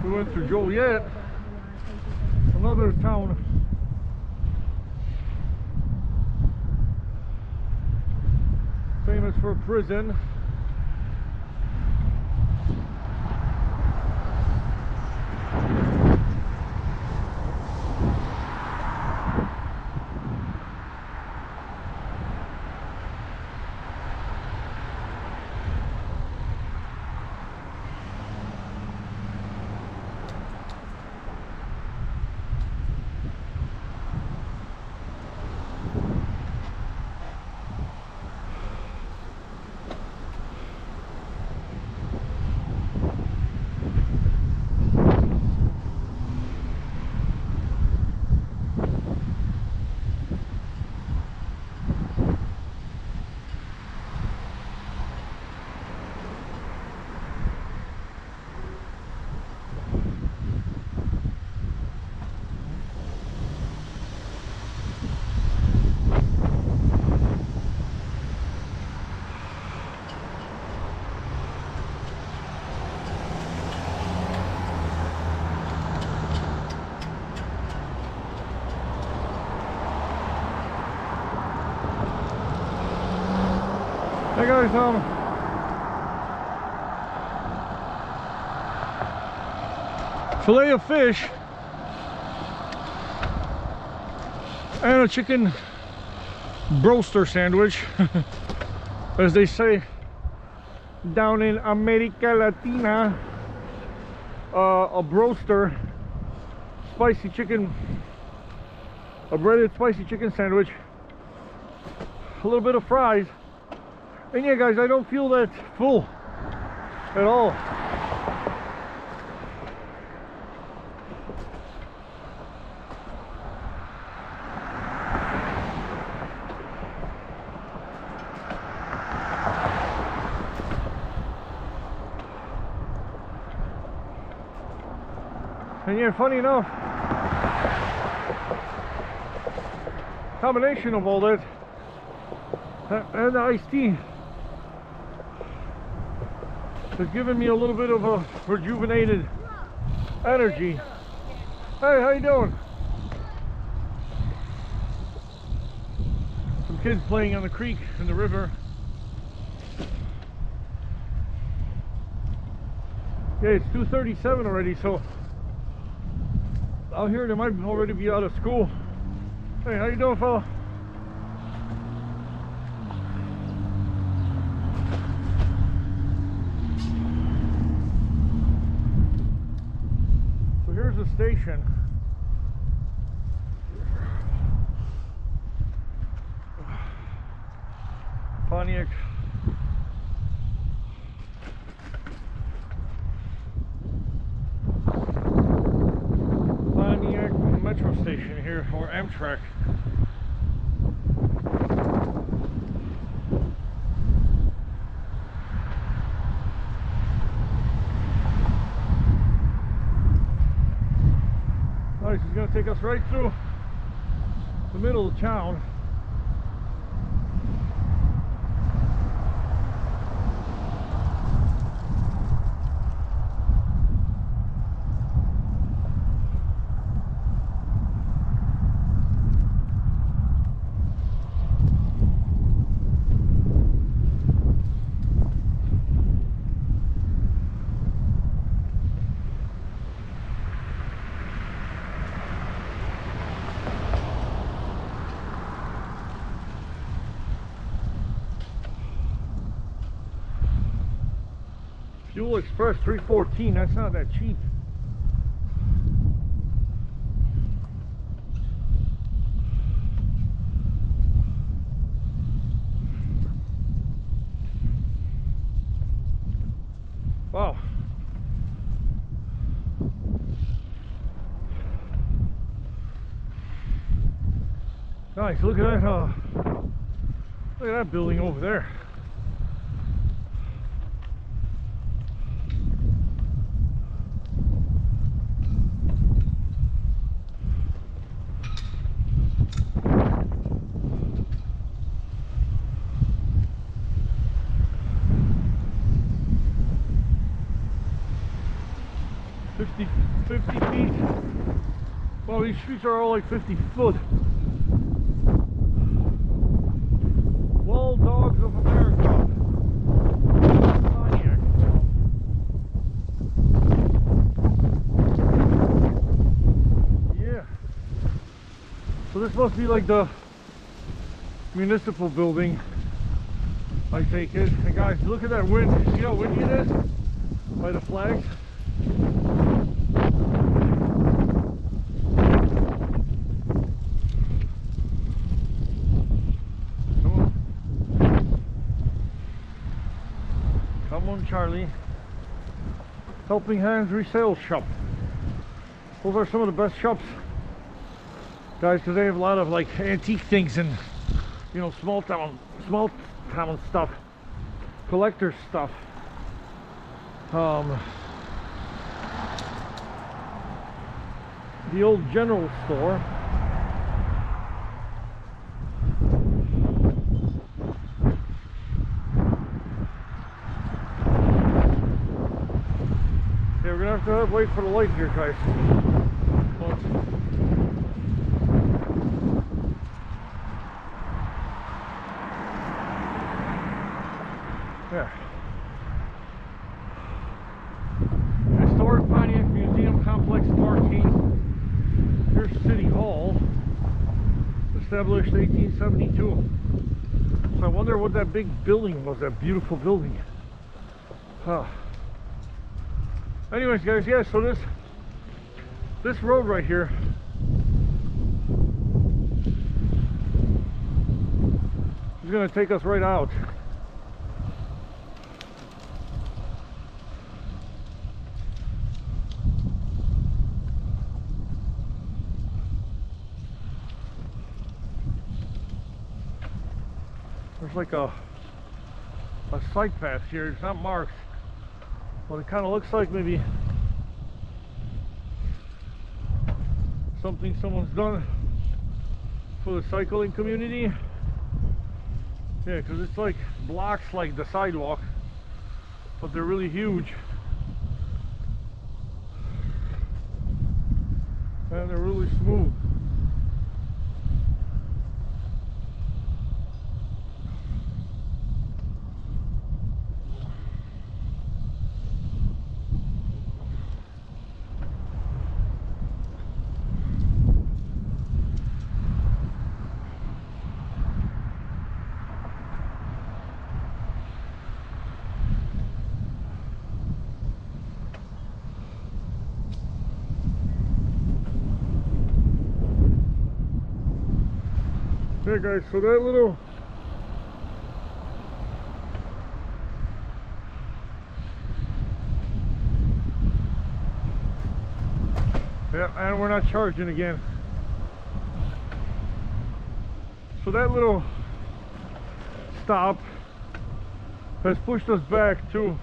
We went to Joliet, another town. Famous for prison. Hey guys, fillet of fish and a chicken broaster sandwich, as they say down in America Latina. A broaster, spicy chicken, a breaded spicy chicken sandwich, a little bit of fries. And yeah guys, I don't feel that full at all. And yeah, funny enough, combination of all that and the iced tea has given me a little bit of a rejuvenated energy. Hey, how you doing? Some kids playing on the creek and the river. Yeah, it's 2:37 already, so out here they might already be out of school. Hey, how you doing, fella? The station. Pontiac. Pontiac Metro Station here, or Amtrak. This is going to take us right through the middle of town. Fuel Express 314, that's not that cheap. Wow. Nice, look at that, look at that building over there. 50 feet. Well, these streets are all like 50 foot. Wild Dogs of America. Pontiac. Yeah. So this must be like the municipal building, I take it. And guys, look at that wind. See how windy it is? By the flags. Come on, Charlie. Helping Hands Resale Shop. Those are some of the best shops, guys, because they have a lot of like antique things and, you know, small town stuff, collector stuff. The old general store. Okay, we're gonna have to wait for the light here, guys. Yeah. Historic Pontiac Museum Complex Parking. Here's City Hall. Established 1872. So I wonder what that big building was, that beautiful building. Huh. Anyways, guys, yeah, so this road right here is gonna take us right out. There's like a side path here. It's not marked, but it kind of looks like maybe something someone's done for the cycling community. Yeah, because it's like blocks like the sidewalk, but they're really huge and they're really smooth. Okay, guys, so that little yeah, and we're not charging again. So that little stop has pushed us back to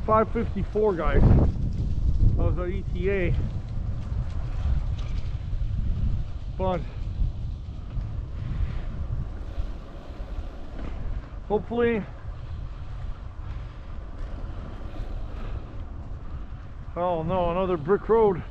554, guys, of the ETA. But hopefully, oh no, another brick road.